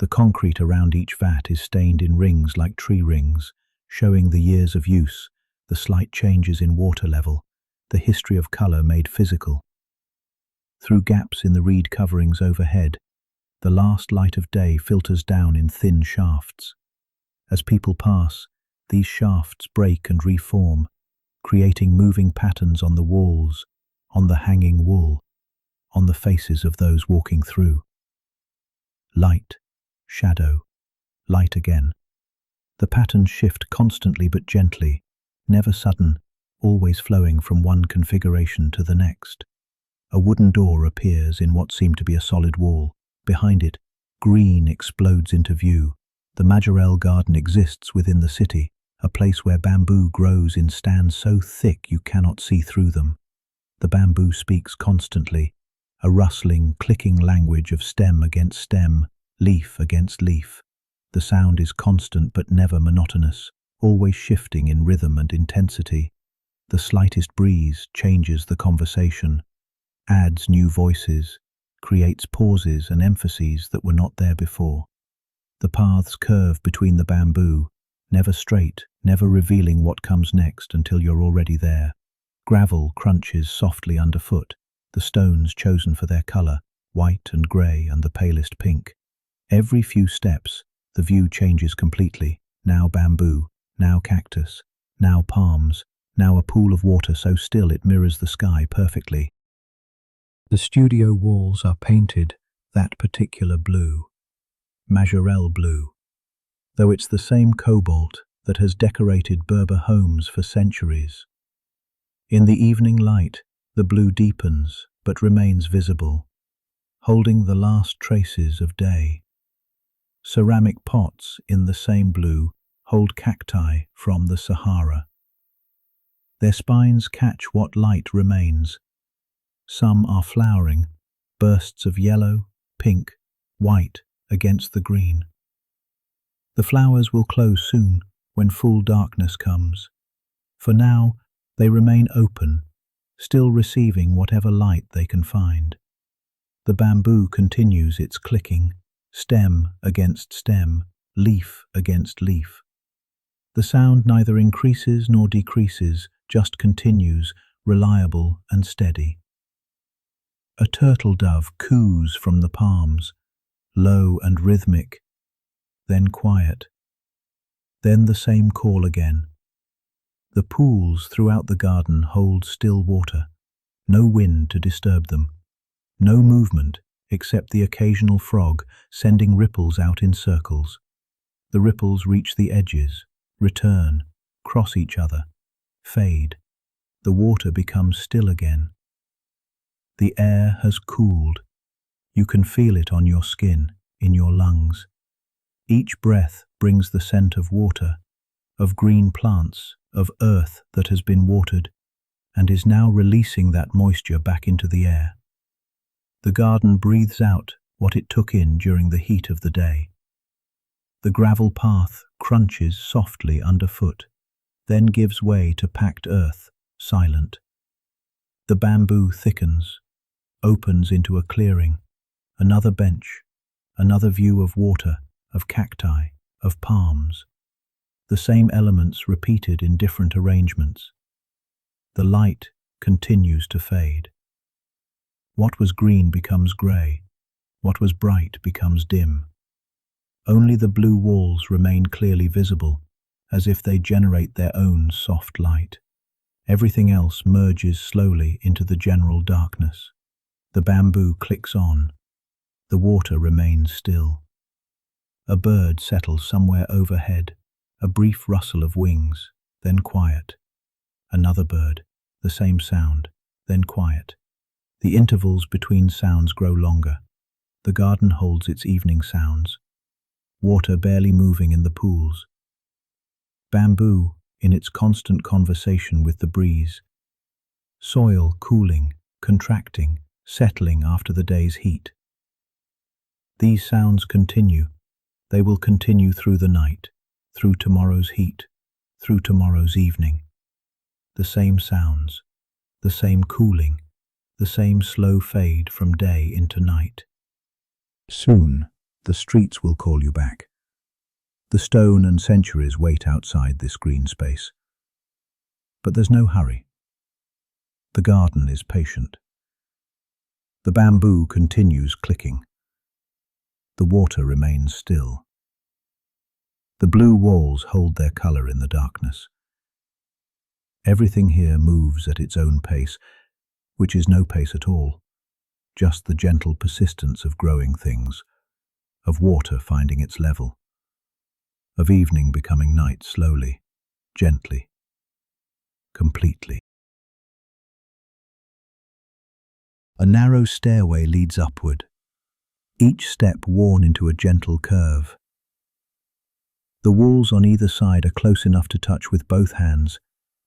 The concrete around each vat is stained in rings like tree rings, showing the years of use, the slight changes in water level, the history of colour made physical. Through gaps in the reed coverings overhead, the last light of day filters down in thin shafts. As people pass, these shafts break and reform, creating moving patterns on the walls, on the hanging wool, on the faces of those walking through. Light, shadow, light again. The patterns shift constantly but gently, never sudden, always flowing from one configuration to the next. A wooden door appears in what seemed to be a solid wall. Behind it, green explodes into view. The Majorelle Garden exists within the city, a place where bamboo grows in stands so thick you cannot see through them. The bamboo speaks constantly, a rustling, clicking language of stem against stem, leaf against leaf. The sound is constant but never monotonous, always shifting in rhythm and intensity. The slightest breeze changes the conversation, adds new voices, creates pauses and emphases that were not there before. The paths curve between the bamboo, never straight, never revealing what comes next until you're already there. Gravel crunches softly underfoot, the stones chosen for their color, white and grey and the palest pink. Every few steps, the view changes completely. Now bamboo, now cactus, now palms, now a pool of water so still it mirrors the sky perfectly. The studio walls are painted that particular blue, Majorelle blue, though it's the same cobalt that has decorated Berber homes for centuries. In the evening light, the blue deepens but remains visible, holding the last traces of day. Ceramic pots in the same blue hold cacti from the Sahara. Their spines catch what light remains. Some are flowering, bursts of yellow, pink, white against the green. The flowers will close soon when full darkness comes. For now, they remain open, still receiving whatever light they can find. The bamboo continues its clicking, stem against stem, leaf against leaf. The sound neither increases nor decreases, just continues, reliable and steady. A turtle dove coos from the palms, low and rhythmic, then quiet. Then the same call again. The pools throughout the garden hold still water, no wind to disturb them, no movement except the occasional frog sending ripples out in circles. The ripples reach the edges, return, cross each other, fade. The water becomes still again. The air has cooled. You can feel it on your skin, in your lungs. Each breath brings the scent of water, of green plants, of earth that has been watered, and is now releasing that moisture back into the air. The garden breathes out what it took in during the heat of the day. The gravel path crunches softly underfoot, then gives way to packed earth, silent. The bamboo thickens, opens into a clearing, another bench, another view of water, of cacti, of palms. The same elements repeated in different arrangements. The light continues to fade. What was green becomes grey. What was bright becomes dim. Only the blue walls remain clearly visible, as if they generate their own soft light. Everything else merges slowly into the general darkness. The bamboo clicks on. The water remains still. A bird settles somewhere overhead, a brief rustle of wings, then quiet. Another bird, the same sound, then quiet. The intervals between sounds grow longer. The garden holds its evening sounds. Water barely moving in the pools. Bamboo in its constant conversation with the breeze. Soil cooling, contracting, settling after the day's heat. These sounds continue. They will continue through the night, through tomorrow's heat, through tomorrow's evening. The same sounds, the same cooling, the same slow fade from day into night. Soon, the streets will call you back. The stone and centuries wait outside this green space. But there's no hurry. The garden is patient. The bamboo continues clicking. The water remains still. The blue walls hold their color in the darkness. Everything here moves at its own pace, which is no pace at all, just the gentle persistence of growing things, of water finding its level, of evening becoming night slowly, gently, completely. A narrow stairway leads upward, each step worn into a gentle curve. The walls on either side are close enough to touch with both hands,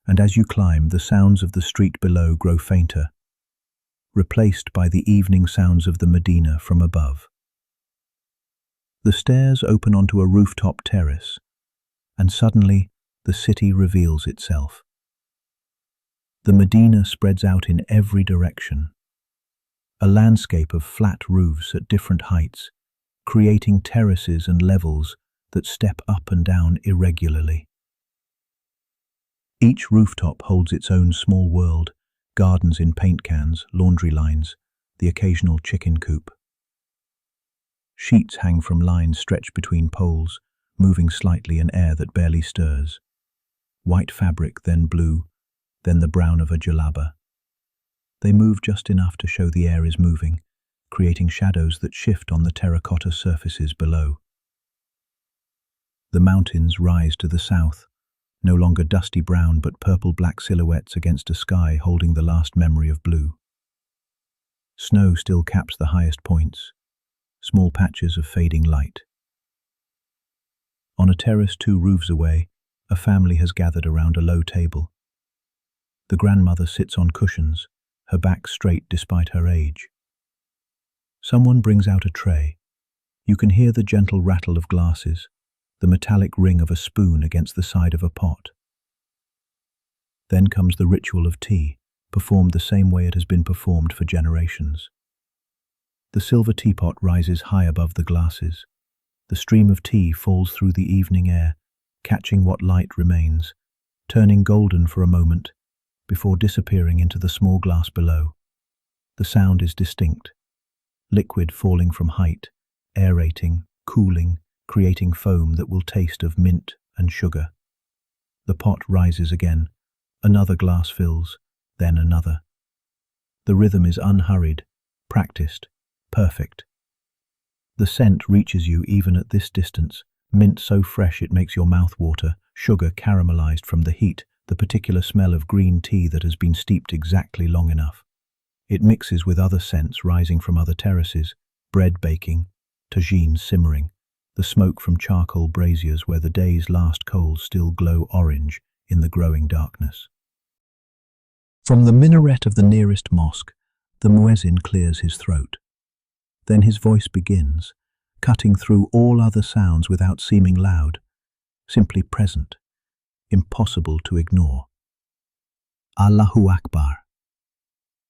and as you climb, the sounds of the street below grow fainter, replaced by the evening sounds of the Medina from above. The stairs open onto a rooftop terrace, and suddenly the city reveals itself. The Medina spreads out in every direction. a landscape of flat roofs at different heights, creating terraces and levels that step up and down irregularly. Each rooftop holds its own small world, gardens in paint cans, laundry lines, the occasional chicken coop. Sheets hang from lines stretched between poles, moving slightly in air that barely stirs. White fabric, then blue, then the brown of a jalaba. They move just enough to show the air is moving, creating shadows that shift on the terracotta surfaces below. The mountains rise to the south, no longer dusty brown but purple-black silhouettes against a sky holding the last memory of blue. Snow still caps the highest points, small patches of fading light. On a terrace 2 roofs away, a family has gathered around a low table. The grandmother sits on cushions, her back straight despite her age. Someone brings out a tray. You can hear the gentle rattle of glasses, the metallic ring of a spoon against the side of a pot. Then comes the ritual of tea, performed the same way it has been performed for generations. The silver teapot rises high above the glasses. The stream of tea falls through the evening air, catching what light remains, turning golden for a moment, before disappearing into the small glass below. The sound is distinct. Liquid falling from height, aerating, cooling, creating foam that will taste of mint and sugar. The pot rises again. Another glass fills, then another. The rhythm is unhurried, practiced, perfect. The scent reaches you even at this distance, mint so fresh it makes your mouth water, sugar caramelized from the heat, the particular smell of green tea that has been steeped exactly long enough. It mixes with other scents rising from other terraces, bread baking, tagines simmering, the smoke from charcoal braziers where the day's last coals still glow orange in the growing darkness. From the minaret of the nearest mosque, the muezzin clears his throat. Then his voice begins, cutting through all other sounds without seeming loud, simply present, impossible to ignore. Allahu Akbar.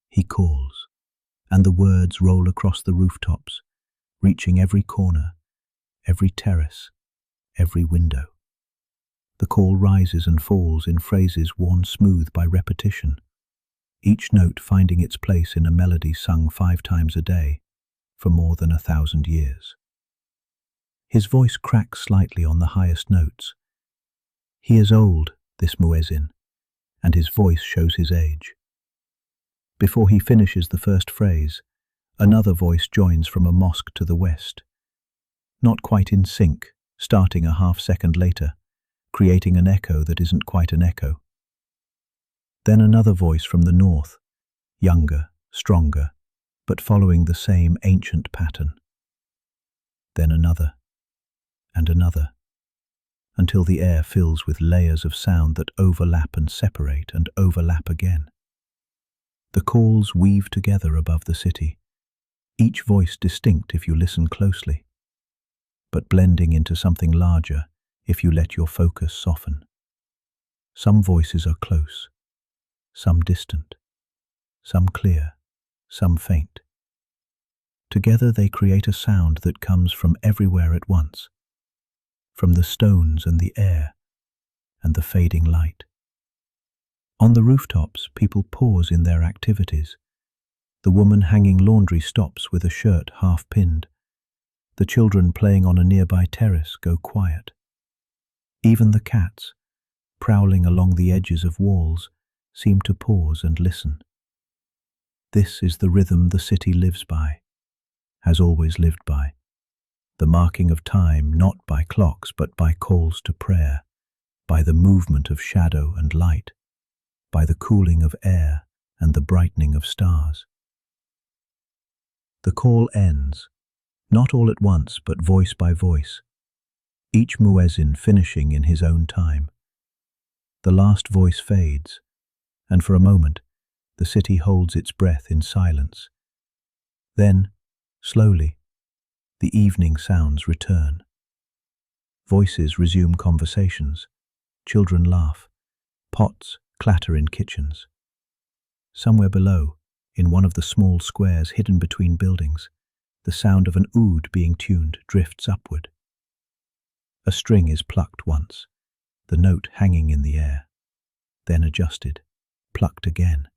He calls, and the words roll across the rooftops, reaching every corner, every terrace, every window. The call rises and falls in phrases worn smooth by repetition, each note finding its place in a melody sung 5 times a day, for more than 1,000 years. His voice cracks slightly on the highest notes. He is old, this muezzin, and his voice shows his age. Before he finishes the first phrase, another voice joins from a mosque to the west. Not quite in sync, starting a half-second later, creating an echo that isn't quite an echo. Then another voice from the north, younger, stronger, but following the same ancient pattern. Then another, and another, until the air fills with layers of sound that overlap and separate and overlap again. The calls weave together above the city, each voice distinct if you listen closely, but blending into something larger if you let your focus soften. Some voices are close, some distant, some clear, some faint. Together they create a sound that comes from everywhere at once, from the stones and the air and the fading light. On the rooftops, people pause in their activities. The woman hanging laundry stops with a shirt half pinned. The children playing on a nearby terrace go quiet. Even the cats, prowling along the edges of walls, seem to pause and listen. This is the rhythm the city lives by, has always lived by. The marking of time not by clocks but by calls to prayer, by the movement of shadow and light, by the cooling of air and the brightening of stars. The call ends, not all at once but voice by voice, each muezzin finishing in his own time. The last voice fades, and for a moment the city holds its breath in silence. Then, slowly, the evening sounds return. Voices resume conversations, children laugh, pots clatter in kitchens. Somewhere below, In one of the small squares hidden between buildings, the sound of an oud being tuned drifts upward. A string is plucked once, the note hanging in the air, then adjusted, plucked again.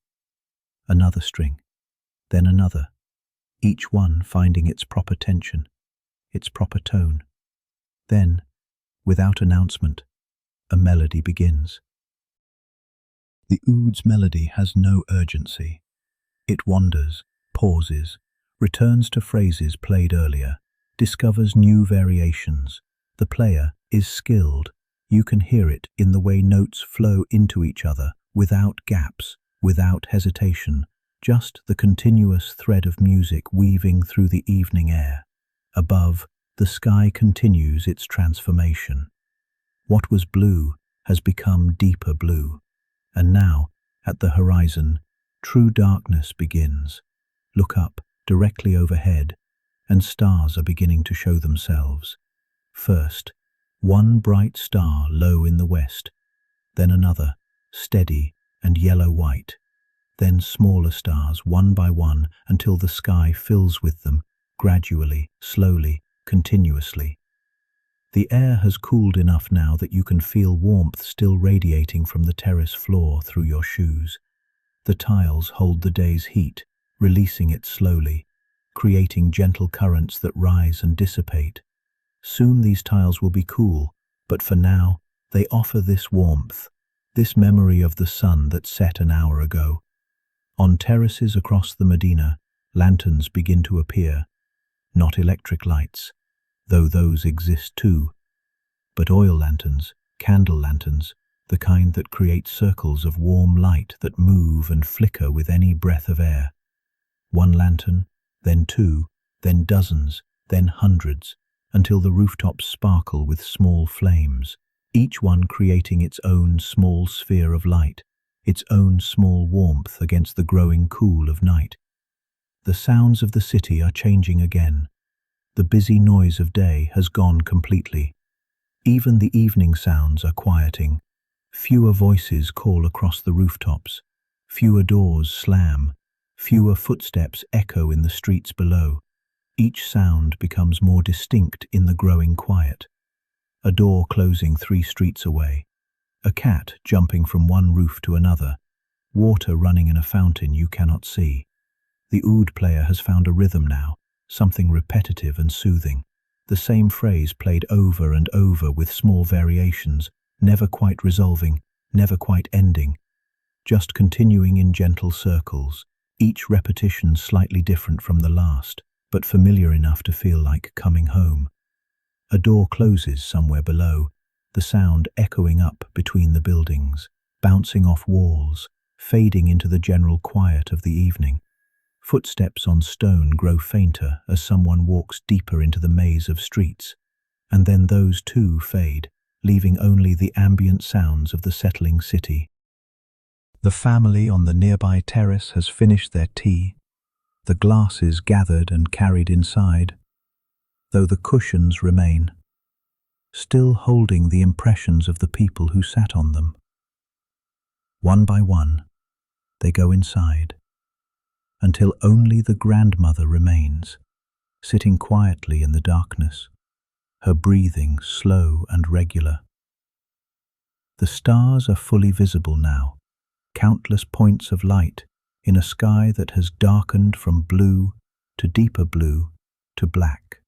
Another string, then another, each one finding its proper tension, its proper tone. Then, without announcement, a melody begins. The oud's melody has no urgency. It wanders, pauses, returns to phrases played earlier, discovers new variations. The player is skilled. You can hear it in the way notes flow into each other, without gaps, without hesitation, just the continuous thread of music weaving through the evening air. Above, the sky continues its transformation. What was blue has become deeper blue, and now, at the horizon, true darkness begins. Look up, directly overhead, and stars are beginning to show themselves. First, one bright star low in the west, then another, steady and yellow-white, then smaller stars one by one until the sky fills with them, gradually, slowly, continuously. The air has cooled enough now that you can feel warmth still radiating from the terrace floor through your shoes. The tiles hold the day's heat, releasing it slowly, creating gentle currents that rise and dissipate. Soon these tiles will be cool, but for now, they offer this warmth, this memory of the sun that set an hour ago. On terraces across the Medina, lanterns begin to appear. Not electric lights, though those exist too, but oil lanterns, candle lanterns, the kind that create circles of warm light that move and flicker with any breath of air. One lantern, then two, then dozens, then hundreds, until the rooftops sparkle with small flames, each one creating its own small sphere of light, its own small warmth against the growing cool of night. The sounds of the city are changing again. The busy noise of day has gone completely. Even the evening sounds are quieting. Fewer voices call across the rooftops. Fewer doors slam. Fewer footsteps echo in the streets below. Each sound becomes more distinct in the growing quiet. A door closing 3 streets away. A cat jumping from one roof to another. Water running in a fountain you cannot see. The oud player has found a rhythm now, something repetitive and soothing. The same phrase played over and over with small variations, never quite resolving, never quite ending. Just continuing in gentle circles, each repetition slightly different from the last, but familiar enough to feel like coming home. A door closes somewhere below, the sound echoing up between the buildings, bouncing off walls, fading into the general quiet of the evening. Footsteps on stone grow fainter as someone walks deeper into the maze of streets, and then those too fade, leaving only the ambient sounds of the settling city. The family on the nearby terrace has finished their tea, the glasses gathered and carried inside, though the cushions remain, still holding the impressions of the people who sat on them. One by one, they go inside, until only the grandmother remains, sitting quietly in the darkness, her breathing slow and regular. The stars are fully visible now, countless points of light in a sky that has darkened from blue to deeper blue to black.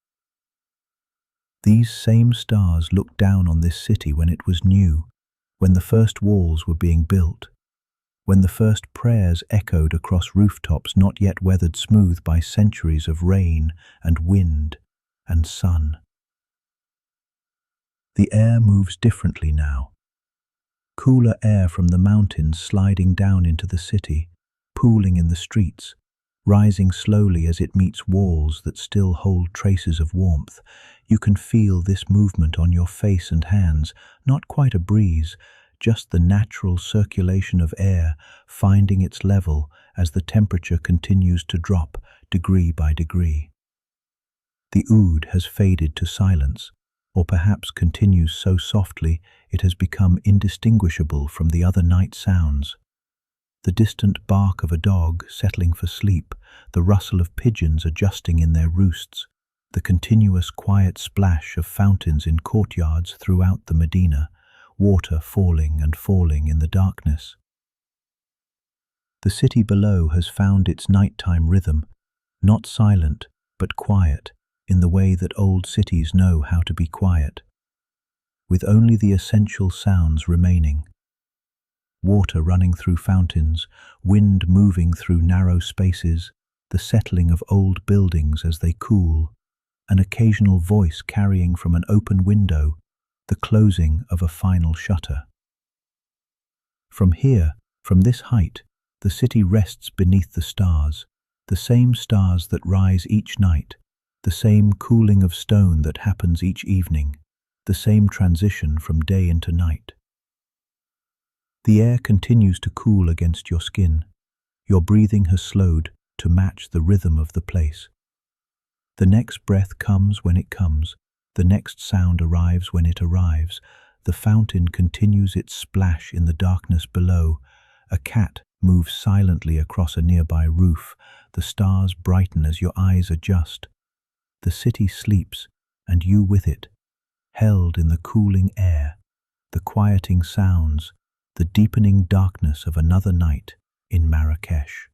These same stars looked down on this city when it was new, when the first walls were being built, when the first prayers echoed across rooftops not yet weathered smooth by centuries of rain and wind and sun. The air moves differently now. Cooler air from the mountains sliding down into the city, pooling in the streets, rising slowly as it meets walls that still hold traces of warmth. You can feel this movement on your face and hands, not quite a breeze, just the natural circulation of air finding its level as the temperature continues to drop degree by degree. The oud has faded to silence, or perhaps continues so softly it has become indistinguishable from the other night sounds. The distant bark of a dog settling for sleep, the rustle of pigeons adjusting in their roosts, the continuous quiet splash of fountains in courtyards throughout the Medina, water falling and falling in the darkness. The city below has found its nighttime rhythm, not silent, but quiet, in the way that old cities know how to be quiet, with only the essential sounds remaining. Water running through fountains, wind moving through narrow spaces, the settling of old buildings as they cool, an occasional voice carrying from an open window, the closing of a final shutter. From here, from this height, the city rests beneath the stars, the same stars that rise each night, the same cooling of stone that happens each evening, the same transition from day into night. The air continues to cool against your skin. Your breathing has slowed to match the rhythm of the place. The next breath comes when it comes, the next sound arrives when it arrives. The fountain continues its splash in the darkness below. A cat moves silently across a nearby roof. The stars brighten as your eyes adjust. The city sleeps, and you with it, held in the cooling air, the quieting sounds, the deepening darkness of another night in Marrakesh.